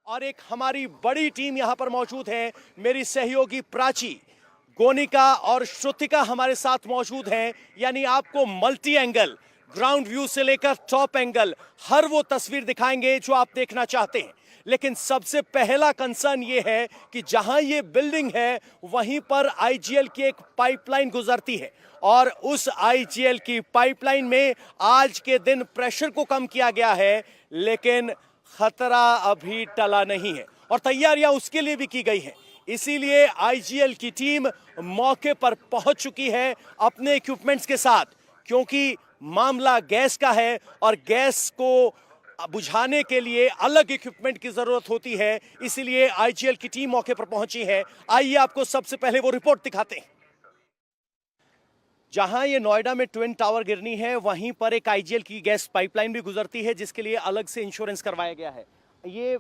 और एक हमारी बड़ी टीम यहां पर मौजूद है। मेरी सहयोगी प्राची, गोनिका और श्रुतिका हमारे साथ मौजूद हैं। यानी आपको मल्टी एंगल, ग्राउंड व्यू से लेकर टॉप एंगल, हर वो तस्वीर दिखाएंगे जो आप देखना चाहते हैं। लेकिन सबसे पहला कंसर्न ये है कि जहां ये बिल्डिंग है वहीं पर आईजीएल की एक पाइपलाइन गुजरती है और उस आईजीएल की पाइपलाइन में आज के दिन प्रेशर को कम किया गया है, लेकिन खतरा अभी टला नहीं है और तैयारियां उसके लिए भी की गई हैं। इसीलिए आईजीएल की टीम मौके पर पहुंच चुकी है अपने इक्विपमेंट्स के साथ, क्योंकि मामला गैस का है और गैस को बुझाने के लिए अलग इक्विपमेंट की जरूरत होती है। इसीलिए आईजीएल की टीम मौके पर पहुंची है। आइए आपको सबसे पहले वो रिपोर्ट दिखाते हैं। जहां ये नोएडा में ट्विन टावर गिरनी है वहीं पर एक आईजीएल की गैस पाइपलाइन भी गुजरती है, जिसके लिए अलग से इंश्योरेंस करवाया गया है। ये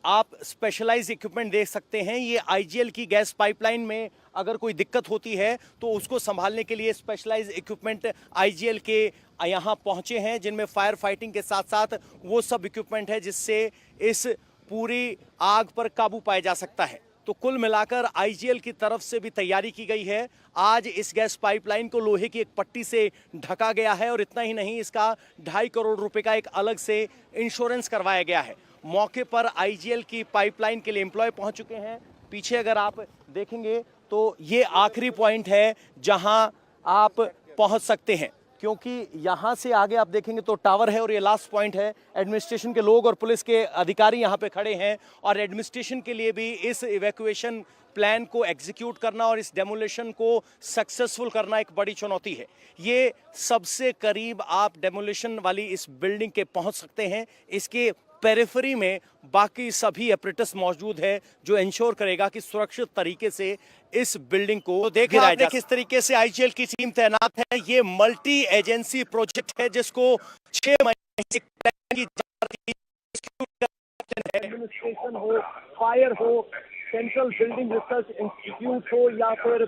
आप स्पेशलाइज इक्विपमेंट देख सकते हैं। ये आईजीएल की गैस पाइपलाइन में अगर कोई दिक्कत होती है तो उसको संभालने के लिए स्पेशलाइज इक्विपमेंट आईजीएल के यहाँ पहुंचे हैं, जिनमें फायर फाइटिंग के साथ साथ वो सब इक्विपमेंट है जिससे इस पूरी आग पर काबू पाया जा सकता है। तो कुल मिलाकर आईजीएल की तरफ से भी तैयारी की गई है। आज इस गैस पाइपलाइन को लोहे की एक पट्टी से ढका गया है और इतना ही नहीं, इसका 2.5 करोड़ रुपए का एक अलग से इंश्योरेंस करवाया गया है। मौके पर आईजीएल की पाइपलाइन के लिए एम्प्लॉय पहुंच चुके हैं। पीछे अगर आप देखेंगे तो ये आखिरी पॉइंट है जहां आप पहुंच सकते हैं, क्योंकि यहां से आगे आप देखेंगे तो टावर है और ये लास्ट पॉइंट है। एडमिनिस्ट्रेशन के लोग और पुलिस के अधिकारी यहां पे खड़े हैं और एडमिनिस्ट्रेशन के लिए भी इस इवैक्यूएशन प्लान को एग्जीक्यूट करना और इस डेमोलिशन को सक्सेसफुल करना एक बड़ी चुनौती है। ये सबसे करीब आप डेमोलिशन वाली इस बिल्डिंग के पहुंच सकते हैं। इसके पेरिफेरी में बाकी सभी एपरेटस मौजूद है जो इंश्योर करेगा कि सुरक्षित तरीके से इस बिल्डिंग को देखा आपने किस तरीके से आईजीएल की टीम तैनात है। ये मल्टी एजेंसी प्रोजेक्ट है जिसको 6 महीने से प्लान की जा रही है। एडमिनिस्ट्रेशन हो, फायर हो, सेंट्रल बिल्डिंग रिसर्च इंस्टीट्यूट हो या फिर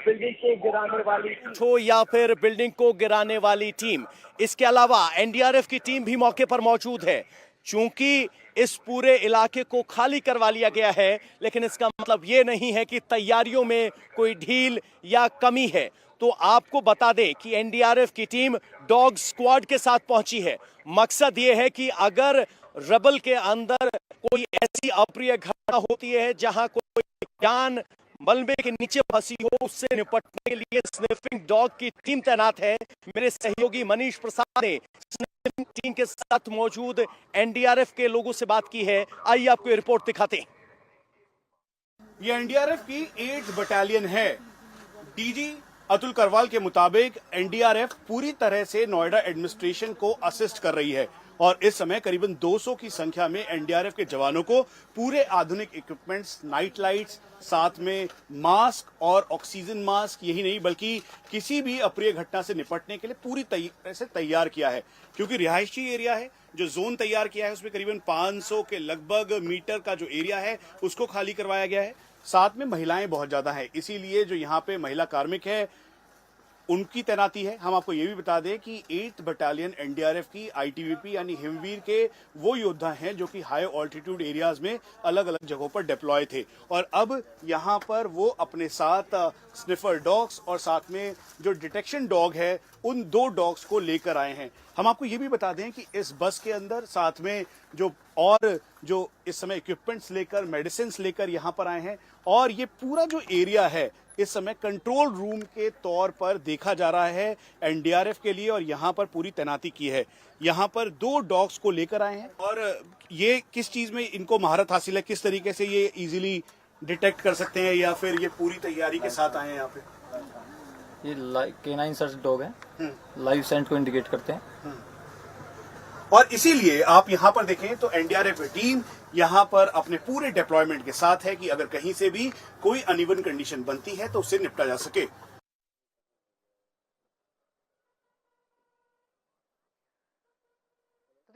बिल्डिंग को गिराने वाली टीम। इसके अलावा एनडीआरएफ की टीम भी मौके पर मौजूद है। चूंकि इस पूरे इलाके को खाली करवा लिया गया है, लेकिन इसका मतलब यह नहीं है कि तैयारियों में कोई ढील या कमी है। तो आपको बता दें कि एनडीआरएफ की टीम डॉग स्क्वाड के साथ पहुंची है। मकसद यह है कि अगर रबल के अंदर कोई ऐसी अप्रिय घटना होती है जहां कोई जान मलबे के नीचे फंसी हो, उससे निपटने के लिए स्निफिंग डॉग की टीम तैनात है। मेरे सहयोगी मनीष प्रसाद ने स्निफिंग टीम के साथ मौजूद एनडीआरएफ के लोगों से बात की है। आइए आपको ये रिपोर्ट दिखाते हैं। ये एनडीआरएफ की 8 बटालियन है। डीजी अतुल करवाल के मुताबिक एनडीआरएफ पूरी तरह से नोएडा एडमिनिस्ट्रेशन को असिस्ट कर रही है और इस समय करीबन 200 की संख्या में एनडीआरएफ के जवानों को पूरे आधुनिक इक्विपमेंट्स, नाइट लाइट्स, साथ में मास्क और ऑक्सीजन मास्क, यही नहीं बल्कि किसी भी अप्रिय घटना से निपटने के लिए पूरी तरह से तैयार किया है। क्योंकि रिहायशी एरिया है, जो जोन तैयार किया है उसमें करीबन 500 के लगभग मीटर का जो एरिया है उसको खाली करवाया गया है। साथ में महिलाएं बहुत ज्यादा है, इसीलिए जो यहाँ पे महिला कार्मिक है उनकी तैनाती है। हम आपको ये भी बता दें कि 8 बटालियन एनडीआरएफ की आईटीबीपी यानी हिमवीर के वो योद्धा हैं जो कि हाई ऑल्टीट्यूड एरियाज में अलग अलग जगहों पर डिप्लॉय थे और अब यहाँ पर वो अपने साथ स्निफर डॉग्स और साथ में जो डिटेक्शन डॉग है उन 2 डॉग्स को लेकर आए हैं। हम आपको ये भी बता दें कि इस बस के अंदर साथ में जो इस समय इक्विपमेंट्स लेकर, मेडिसिन लेकर यहाँ पर आए हैं और ये पूरा जो एरिया है इस समय कंट्रोल रूम के तौर पर देखा जा रहा है एनडीआरएफ के लिए और यहाँ पर पूरी तैनाती की है। यहाँ पर 2 डॉग्स को लेकर आए हैं और ये किस चीज में इनको महारत हासिल है, किस तरीके से ये इजीली डिटेक्ट कर सकते हैं या फिर ये पूरी तैयारी के साथ आए हैं यहाँ पे? ये केनाइन सर्च डॉग है, लाइव सेंट को इंडिकेट करते हैं और इसीलिए आप यहाँ पर देखें तो एनडीआरएफ टीम यहाँ पर अपने पूरे डिप्लॉयमेंट के साथ है कि अगर कहीं से भी कोई अनइवन कंडीशन बनती है तो उससे निपटा जा सके।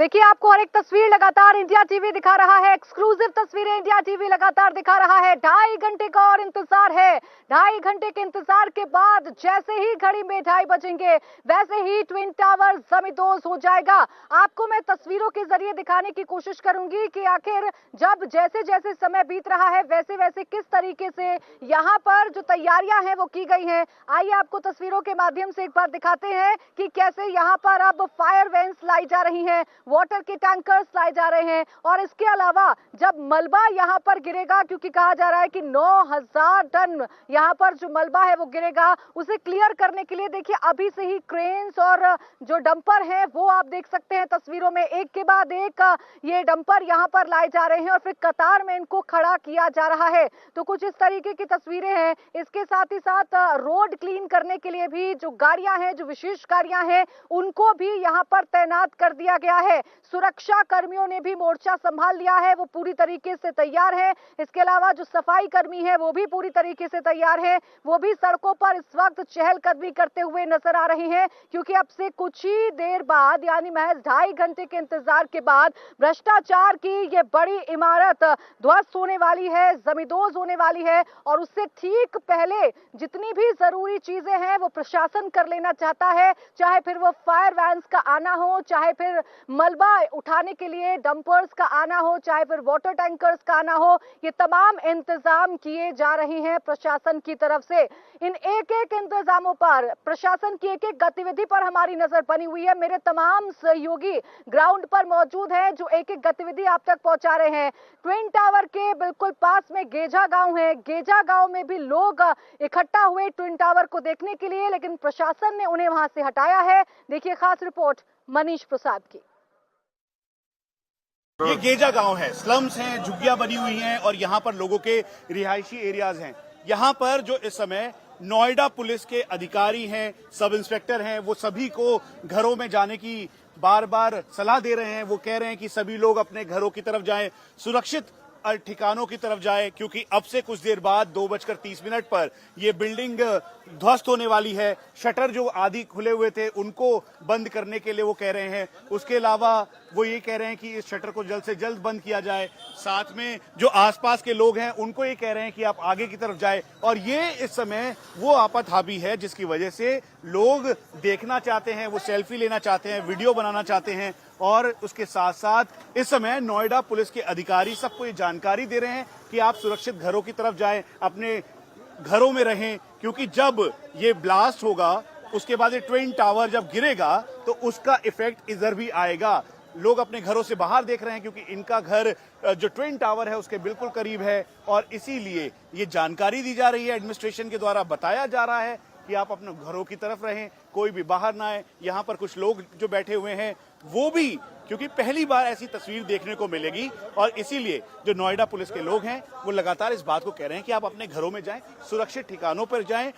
देखिए आपको हर एक तस्वीर लगातार इंडिया टीवी दिखा रहा है, एक्सक्लूसिव तस्वीरें इंडिया टीवी लगातार दिखा रहा है। 2.5 घंटे का और इंतजार है। 2.5 घंटे के इंतजार के बाद जैसे ही घड़ी में 2:30 बजेंगे वैसे ही ट्विन टावर जमींदोज हो जाएगा। आपको मैं तस्वीरों के जरिए दिखाने की कोशिश करूंगी कि आखिर जब जैसे जैसे समय बीत रहा है वैसे वैसे किस तरीके से यहाँ पर जो तैयारियां हैं वो की गई हैं। आइए आपको तस्वीरों के माध्यम से एक बार दिखाते हैं कि कैसे यहाँ पर अब फायर वैन्स लाई जा रही हैं, वाटर के टैंकर्स लाए जा रहे हैं और इसके अलावा जब मलबा यहाँ पर गिरेगा, क्योंकि कहा जा रहा है कि 9000 टन यहाँ पर जो मलबा है वो गिरेगा, उसे क्लियर करने के लिए देखिए अभी से ही क्रेन्स और जो डंपर हैं वो आप देख सकते हैं तस्वीरों में, एक के बाद एक ये डंपर यहाँ पर लाए जा रहे हैं और फिर कतार में इनको खड़ा किया जा रहा है। तो कुछ इस तरीके की तस्वीरें हैं। इसके साथ ही साथ रोड क्लीन करने के लिए भी जो गाड़ियां हैं, जो विशेष गाड़ियां हैं, उनको भी यहाँ पर तैनात कर दिया गया है। सुरक्षा कर्मियों ने भी मोर्चा संभाल लिया है, वो पूरी तरीके से तैयार है। इसके अलावा जो सफाई कर्मी है वो भी पूरी तरीके से तैयार है, वो भी सड़कों पर इस वक्त चहलकदमी करते हुए नजर आ रही हैं, क्योंकि अब से कुछ ही देर बाद यानी महज 2.5 घंटे के इंतजार के बाद भ्रष्टाचार की ये बड़ी इमारत ध्वस्त होने वाली है, जमींदोज होने वाली है और उससे ठीक पहले जितनी भी जरूरी चीजें हैं वो प्रशासन कर लेना चाहता है, चाहे फिर वो फायर वैन्स का आना हो, चाहे फिर मलबा उठाने के लिए डंपर्स का आना हो, चाहे फिर वाटर टैंकर्स का आना हो। ये तमाम इंतजाम किए जा रहे हैं प्रशासन की तरफ से। इन एक एक इंतजामों पर, प्रशासन की एक एक गतिविधि पर हमारी नजर बनी हुई है। मेरे तमाम सहयोगी ग्राउंड पर मौजूद हैं जो एक एक गतिविधि आप तक पहुंचा रहे हैं। ट्विन टावर के बिल्कुल पास में गेजा गांव है, गेजा गांव में भी लोग इकट्ठा हुए ट्विन टावर को देखने के लिए, लेकिन प्रशासन ने उन्हें वहां से हटाया है। देखिए खास रिपोर्ट मनीष प्रसाद की। ये गेजा गांव है, स्लम्स हैं, झुग्गियां बनी हुई हैं और यहाँ पर लोगों के रिहायशी एरियाज हैं। यहाँ पर जो इस समय नोएडा पुलिस के अधिकारी हैं, सब इंस्पेक्टर हैं, वो सभी को घरों में जाने की बार बार सलाह दे रहे हैं। वो कह रहे हैं कि सभी लोग अपने घरों की तरफ जाएं, सुरक्षित ठिकानों की तरफ जाए, क्योंकि अब से कुछ देर बाद 2:30 पर ये बिल्डिंग ध्वस्त होने वाली है। शटर जो आदि खुले हुए थे उनको बंद करने के लिए वो कह रहे हैं। उसके अलावा वो ये कह रहे हैं कि इस शटर को जल्द से जल्द बंद किया जाए। साथ में जो आसपास के लोग हैं उनको ये कह रहे हैं कि आप आगे की तरफ जाए। और ये इस समय वो आफत हावी है जिसकी वजह से लोग देखना चाहते हैं, वो सेल्फी लेना चाहते हैं, वीडियो बनाना चाहते हैं। और उसके साथ साथ इस समय नोएडा पुलिस के अधिकारी सबको ये जानकारी दे रहे हैं कि आप सुरक्षित घरों की तरफ जाएं, अपने घरों में रहें, क्योंकि जब ये ब्लास्ट होगा उसके बाद ये ट्विन टावर जब गिरेगा तो उसका इफेक्ट इधर भी आएगा। लोग अपने घरों से बाहर देख रहे हैं क्योंकि इनका घर जो ट्विन टावर है उसके बिल्कुल करीब है और इसीलिए ये जानकारी दी जा रही है, एडमिनिस्ट्रेशन के द्वारा बताया जा रहा है कि आप अपने घरों की तरफ रहें, कोई भी बाहर ना आए। यहाँ पर कुछ लोग जो बैठे हुए हैं वो भी, क्योंकि पहली बार ऐसी तस्वीर देखने को मिलेगी और इसीलिए जो नोएडा पुलिस के लोग हैं वो लगातार इस बात को कह रहे हैं कि आप अपने घरों में जाएं, सुरक्षित ठिकानों पर जाएं।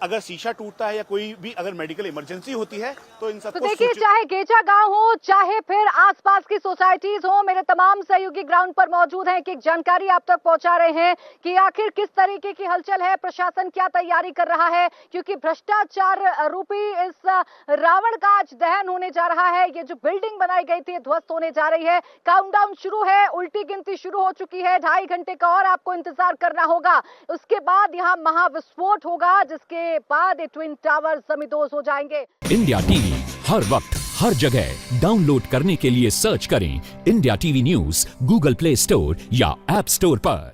अगर शीशा टूटता है या कोई भी अगर मेडिकल इमरजेंसी होती है तो इन सबको तो देखिए चाहे गेजा गांव हो, चाहे फिर आसपास की सोसाइटीज हो, मेरे तमाम सहयोगी ग्राउंड पर मौजूद हैं कि जानकारी आप तक पहुंचा रहे हैं कि आखिर किस तरीके की हलचल है, प्रशासन क्या तैयारी कर रहा है, क्योंकि भ्रष्टाचार रूपी इस रावण का आज दहन होने जा रहा है। ये जो बिल्डिंग बनाई गई थी ध्वस्त होने जा रही है। काउंटडाउन शुरू है, उल्टी गिनती शुरू हो चुकी है। 2.5 घंटे का और आपको इंतजार करना होगा। उसके बाद यहाँ महाविस्फोट होगा जिसके बाद ट्विन टावर जमींदोज हो जाएंगे। इंडिया टीवी हर वक्त हर जगह डाउनलोड करने के लिए सर्च करें India TV news Google play store या ऐप स्टोर पर।